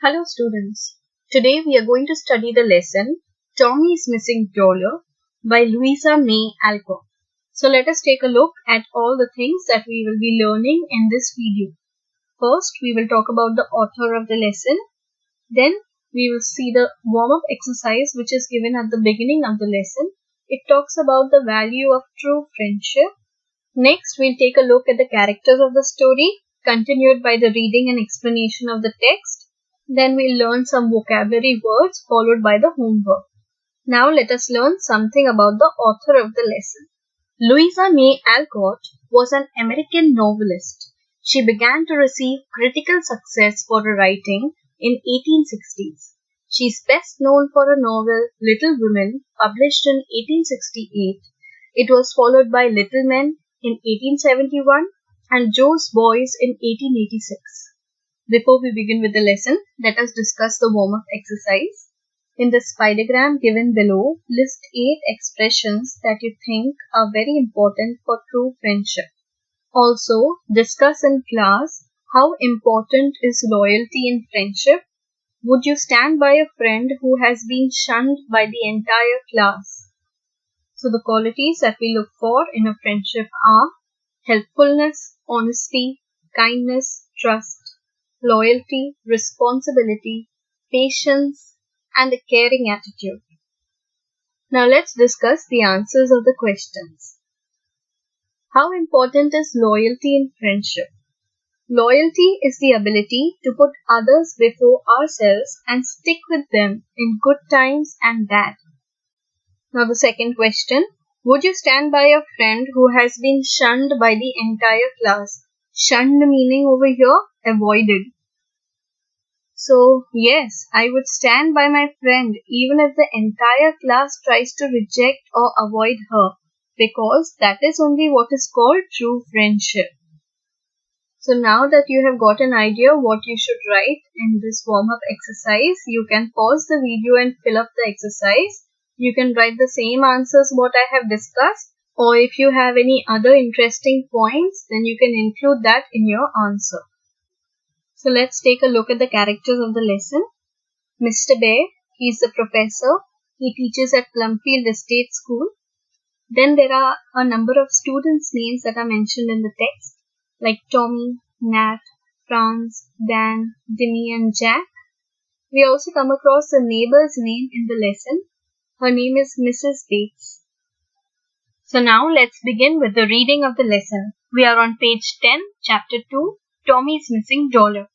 Hello students. Today we are going to study the lesson Tommy's Missing Dollar by Louisa May Alcott. So let us take a look at all the things that we will be learning in this video. First, we will talk about the author of the lesson. Then we will see the warm-up exercise which is given at the beginning of the lesson. It talks about the value of true friendship. Next, we'll take a look at the characters of the story, continued by the reading and explanation of the text. Then we'll learn some vocabulary words followed by the homework. Now let us learn something about the author of the lesson. Louisa May Alcott was an American novelist. She began to receive critical success for her writing in 1860s. She is best known for her novel Little Women, published in 1868. It was followed by Little Men in 1871 and Jo's Boys in 1886. Before we begin with the lesson, let us discuss the warm-up exercise. In the spidergram given below, list 8 expressions that you think are very important for true friendship. Also, discuss in class how important is loyalty in friendship. Would you stand by a friend who has been shunned by the entire class? So the qualities that we look for in a friendship are helpfulness, honesty, kindness, trust, loyalty, responsibility, patience, and a caring attitude. Now let's discuss the answers of the questions. How important is loyalty in friendship? Loyalty is the ability to put others before ourselves and stick with them in good times and bad. Now the second question. Would you stand by a friend who has been shunned by the entire class? Shunned meaning over here, avoided. So, yes, I would stand by my friend even if the entire class tries to reject or avoid her, because that is only what is called true friendship. So now that you have got an idea what you should write in this warm-up exercise, you can pause the video and fill up the exercise. You can write the same answers what I have discussed, or if you have any other interesting points, then you can include that in your answer. So let's take a look at the characters of the lesson. Mr. Bear, he is the professor. He teaches at Plumfield Estate School. Then there are a number of students' names that are mentioned in the text, like Tommy, Nat, Franz, Dan, Dimmy, and Jack. We also come across a neighbor's name in the lesson. Her name is Mrs. Bates. So now let's begin with the reading of the lesson. We are on page 10, chapter 2, Tommy's Missing Dollar.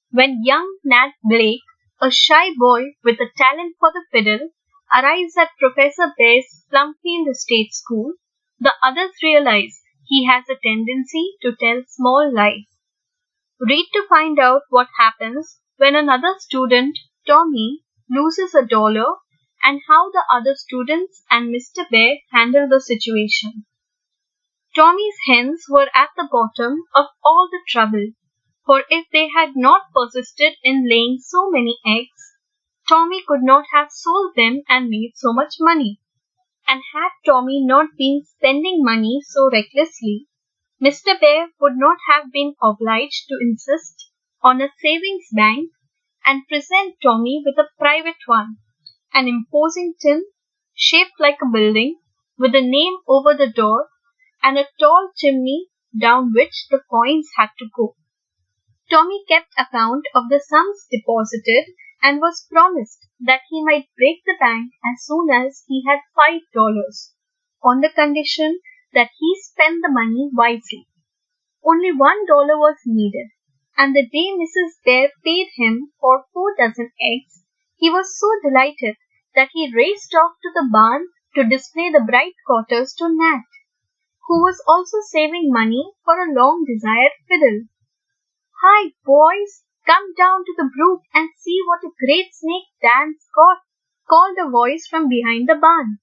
When young Nat Blake, a shy boy with a talent for the fiddle, arrives at Professor Bear's Plumfield Estate School, the others realize he has a tendency to tell small lies. Read to find out what happens when another student, Tommy, loses $1 and how the other students and Mr. Bear handle the situation. Tommy's hens were at the bottom of all the trouble, for if they had not persisted in laying so many eggs, Tommy could not have sold them and made so much money. And had Tommy not been spending money so recklessly, Mr. Bear would not have been obliged to insist on a savings bank and present Tommy with a private one, an imposing tin shaped like a building with a name over the door and a tall chimney down which the coins had to go. Tommy kept account of the sums deposited and was promised that he might break the bank as soon as he had $5, on the condition that he spent the money wisely. Only $1 was needed, and the day Mrs. Bear paid him for 4 dozen eggs, he was so delighted that he raced off to the barn to display the bright quarters to Nat, who was also saving money for a long-desired fiddle. "Hi, boys! Come down to the brook and see what a great snake Dan's got," called a voice from behind the barn.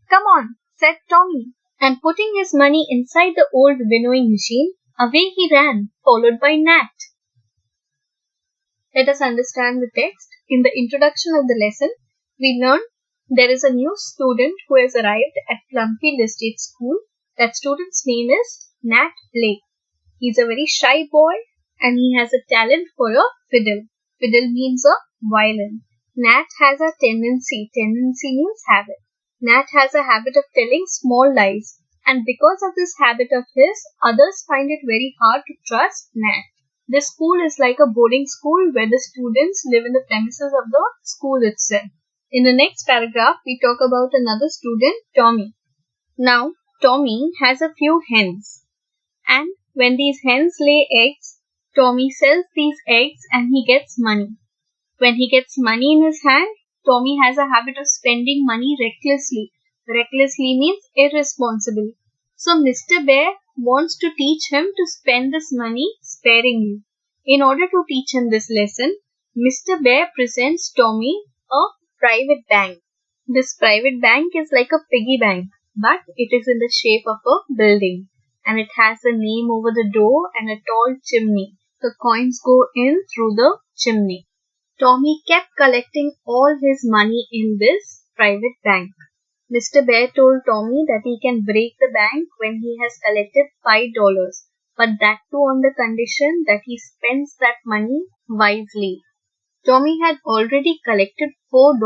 "Come on," said Tommy, and putting his money inside the old winnowing machine, away he ran, followed by Nat. Let us understand the text. In the introduction of the lesson, we learn there is a new student who has arrived at Plumfield Estate School. That student's name is Nat Blake. He is a very shy boy and he has a talent for a fiddle. Fiddle means a violin. Nat has a tendency means habit. Nat has a habit of telling small lies, and because of this habit of his, others find it very hard to trust Nat. This school is like a boarding school where the students live in the premises of the school itself. In the next paragraph, we talk about another student, Tommy. Now, Tommy has a few hens, and when these hens lay eggs, Tommy sells these eggs and he gets money. When he gets money in his hand, Tommy has a habit of spending money recklessly. Recklessly means irresponsibly. So Mr. Bear wants to teach him to spend this money sparingly. In order to teach him this lesson, Mr. Bear presents Tommy a private bank. This private bank is like a piggy bank, but it is in the shape of a building, and it has a name over the door and a tall chimney. The coins go in through the chimney. Tommy kept collecting all his money in this private bank. Mr. Bear told Tommy that he can break the bank when he has collected $5, but that too on the condition that he spends that money wisely. Tommy had already collected $4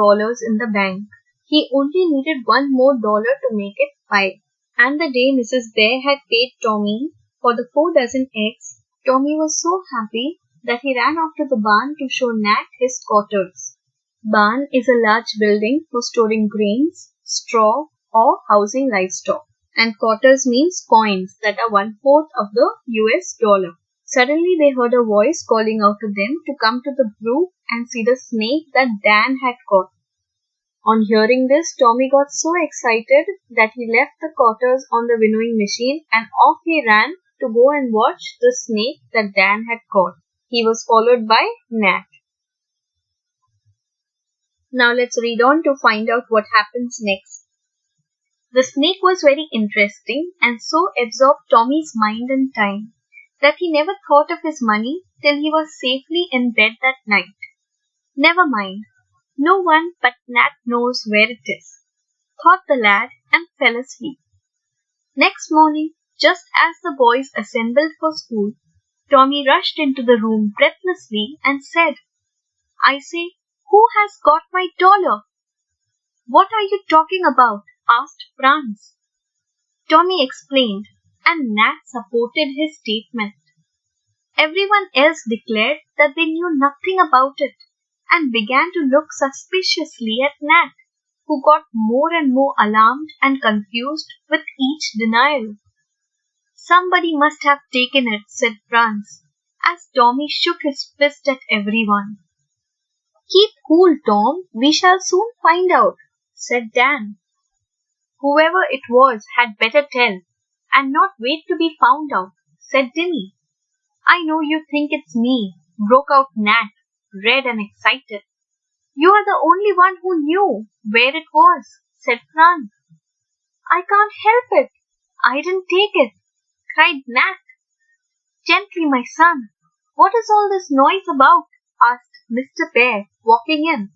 in the bank. He only needed one more dollar to make it 5. And the day Mrs. Bear had paid Tommy for the 4 dozen eggs, Tommy was so happy that he ran off to the barn to show Nat his quarters. Barn is a large building for storing grains, straw, or housing livestock. And quarters means coins that are 1/4 of the US dollar. Suddenly they heard a voice calling out to them to come to the brook and see the snake that Dan had caught. On hearing this, Tommy got so excited that he left the quarters on the winnowing machine and off he ran to go and watch the snake that Dan had caught. He was followed by Nat. Now let's read on to find out what happens next. The snake was very interesting and so absorbed Tommy's mind and time that he never thought of his money till he was safely in bed that night. Never mind, no one but Nat knows where it is, thought the lad and fell asleep. Next morning, just as the boys assembled for school, Tommy rushed into the room breathlessly and said, "I say, who has got my dollar?" "What are you talking about?" asked Franz. Tommy explained, and Nat supported his statement. Everyone else declared that they knew nothing about it and began to look suspiciously at Nat, who got more and more alarmed and confused with each denial. "Somebody must have taken it," said Franz, as Tommy shook his fist at everyone. "Keep cool, Tom. We shall soon find out," said Dan. "Whoever it was had better tell, and not wait to be found out," said Dimmy. "I know you think it's me," broke out Nat, red and excited. "You are the only one who knew where it was," said Franz. "I can't help it. I didn't take it," cried Nat. "Gently, my son. What is all this noise about?" asked Mr. Bear, walking in.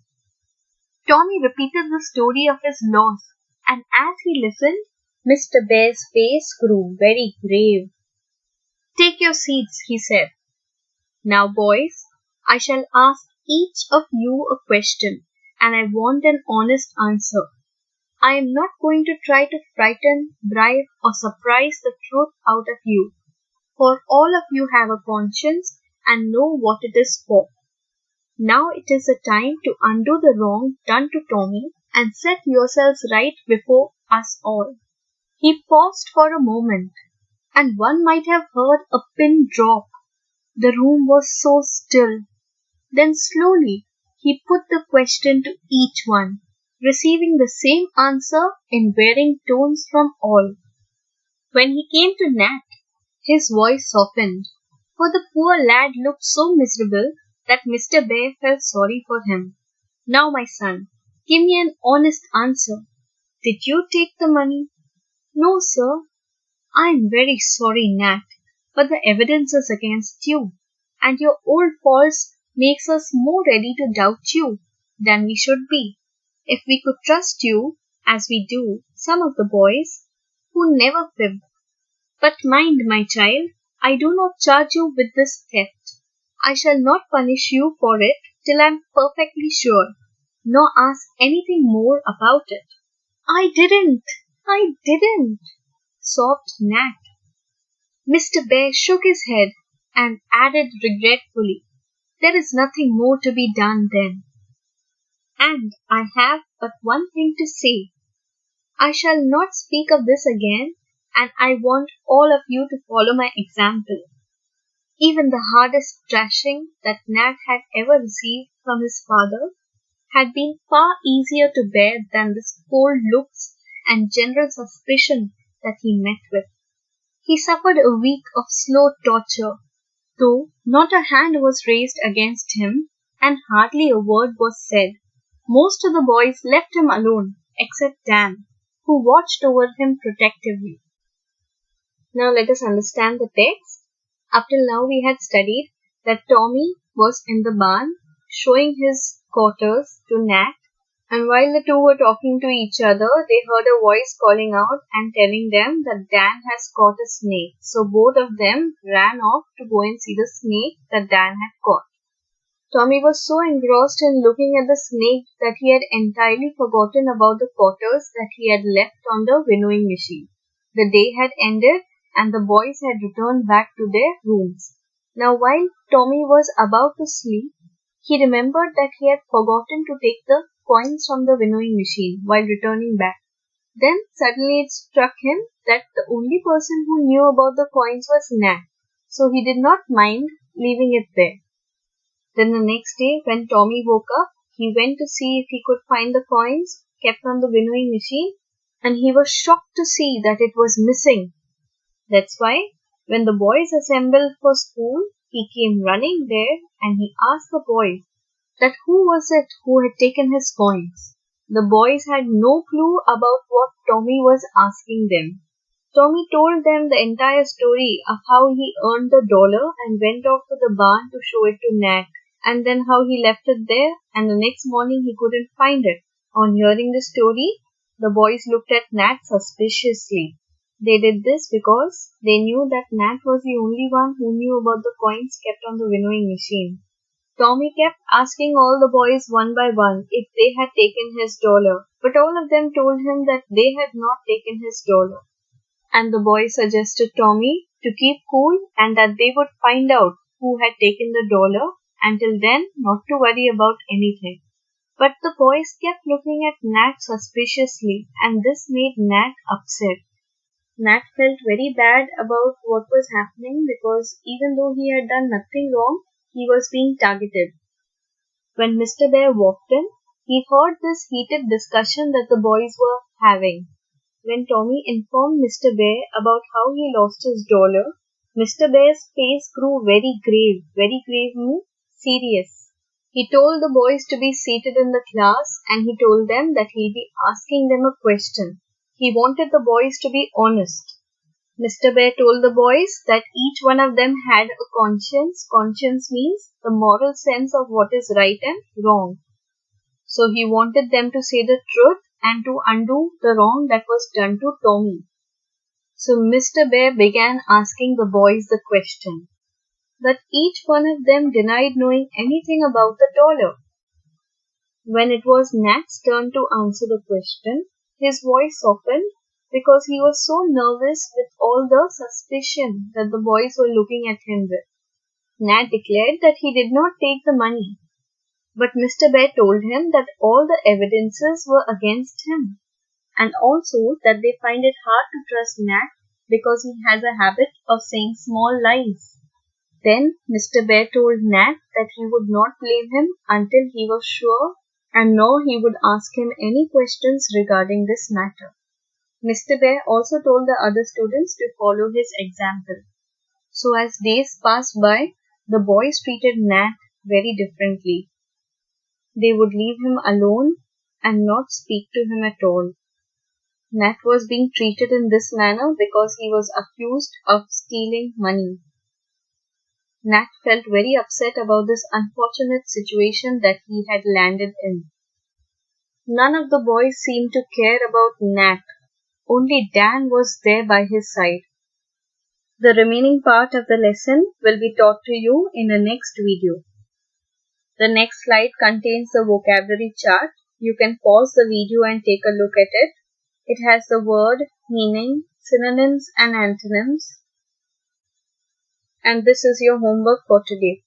Tommy repeated the story of his loss, and as he listened, Mr. Bear's face grew very grave. "Take your seats," he said. "Now, boys, I shall ask each of you a question, and I want an honest answer. I am not going to try to frighten, bribe, or surprise the truth out of you, for all of you have a conscience and know what it is for. Now it is the time to undo the wrong done to Tommy and set yourselves right before us all." He paused for a moment, and one might have heard a pin drop. The room was so still. Then slowly he put the question to each one, receiving the same answer in varying tones from all. When he came to Nat, his voice softened, for the poor lad looked so miserable that Mr. Bear felt sorry for him. "Now, my son, give me an honest answer. Did you take the money?" "No, sir." "I am very sorry, Nat, but the evidence is against you, and your old faults makes us more ready to doubt you than we should be. If we could trust you, as we do some of the boys, who never fib. But mind, my child, I do not charge you with this theft. I shall not punish you for it till I'm perfectly sure, nor ask anything more about it. I didn't, sobbed Nat. Mr. Bear shook his head and added regretfully, there is nothing more to be done then. And I have but one thing to say. I shall not speak of this again, and I want all of you to follow my example. Even the hardest thrashing that Nat had ever received from his father had been far easier to bear than the cold looks and general suspicion that he met with. He suffered a week of slow torture, though not a hand was raised against him, and hardly a word was said. Most of the boys left him alone, except Dan, who watched over him protectively. Now let us understand the text. Up till now we had studied that Tommy was in the barn showing his quarters to Nat, and while the two were talking to each other, they heard a voice calling out and telling them that Dan has caught a snake. So both of them ran off to go and see the snake that Dan had caught. Tommy was so engrossed in looking at the snake that he had entirely forgotten about the quarters that he had left on the winnowing machine. The day had ended and the boys had returned back to their rooms. Now while Tommy was about to sleep, he remembered that he had forgotten to take the coins from the winnowing machine while returning back. Then suddenly it struck him that the only person who knew about the coins was Nat, so he did not mind leaving it there. Then the next day, when Tommy woke up, he went to see if he could find the coins kept on the winnowing machine, and he was shocked to see that it was missing. That's why, when the boys assembled for school, he came running there and he asked the boys that who was it who had taken his coins. The boys had no clue about what Tommy was asking them. Tommy told them the entire story of how he earned the dollar and went off to the barn to show it to Nat, and then how he left it there and the next morning he couldn't find it. On hearing the story, the boys looked at Nat suspiciously. They did this because they knew that Nat was the only one who knew about the coins kept on the winnowing machine. Tommy kept asking all the boys one by one if they had taken his dollar, but all of them told him that they had not taken his dollar. And the boys suggested Tommy to keep cool and that they would find out who had taken the dollar, until then not to worry about anything. But the boys kept looking at Nat suspiciously, and this made Nat upset. Nat felt very bad about what was happening because even though he had done nothing wrong, he was being targeted. When Mr. Bear walked in, he heard this heated discussion that the boys were having. When Tommy informed Mr. Bear about how he lost his dollar, Mr. Bear's face grew very grave means serious. He told the boys to be seated in the class and he told them that he'd be asking them a question. He wanted the boys to be honest. Mr. Bear told the boys that each one of them had a conscience. Conscience means the moral sense of what is right and wrong. So he wanted them to say the truth and to undo the wrong that was done to Tommy. So Mr. Bear began asking the boys the question. But each one of them denied knowing anything about the dollar. When it was Nat's turn to answer the question, his voice softened because he was so nervous with all the suspicion that the boys were looking at him with. Nat declared that he did not take the money, but Mr. Bear told him that all the evidences were against him, and also that they find it hard to trust Nat because he has a habit of saying small lies. Then Mr. Bear told Nat that he would not blame him until he was sure, and nor he would ask him any questions regarding this matter. Mr. Bear also told the other students to follow his example. So as days passed by, the boys treated Nat very differently. They would leave him alone and not speak to him at all. Nat was being treated in this manner because he was accused of stealing money. Nat felt very upset about this unfortunate situation that he had landed in. None of the boys seemed to care about Nat. Only Dan was there by his side. The remaining part of the lesson will be taught to you in the next video. The next slide contains the vocabulary chart. You can pause the video and take a look at it. It has the word, meaning, synonyms and antonyms. And this is your homework for today.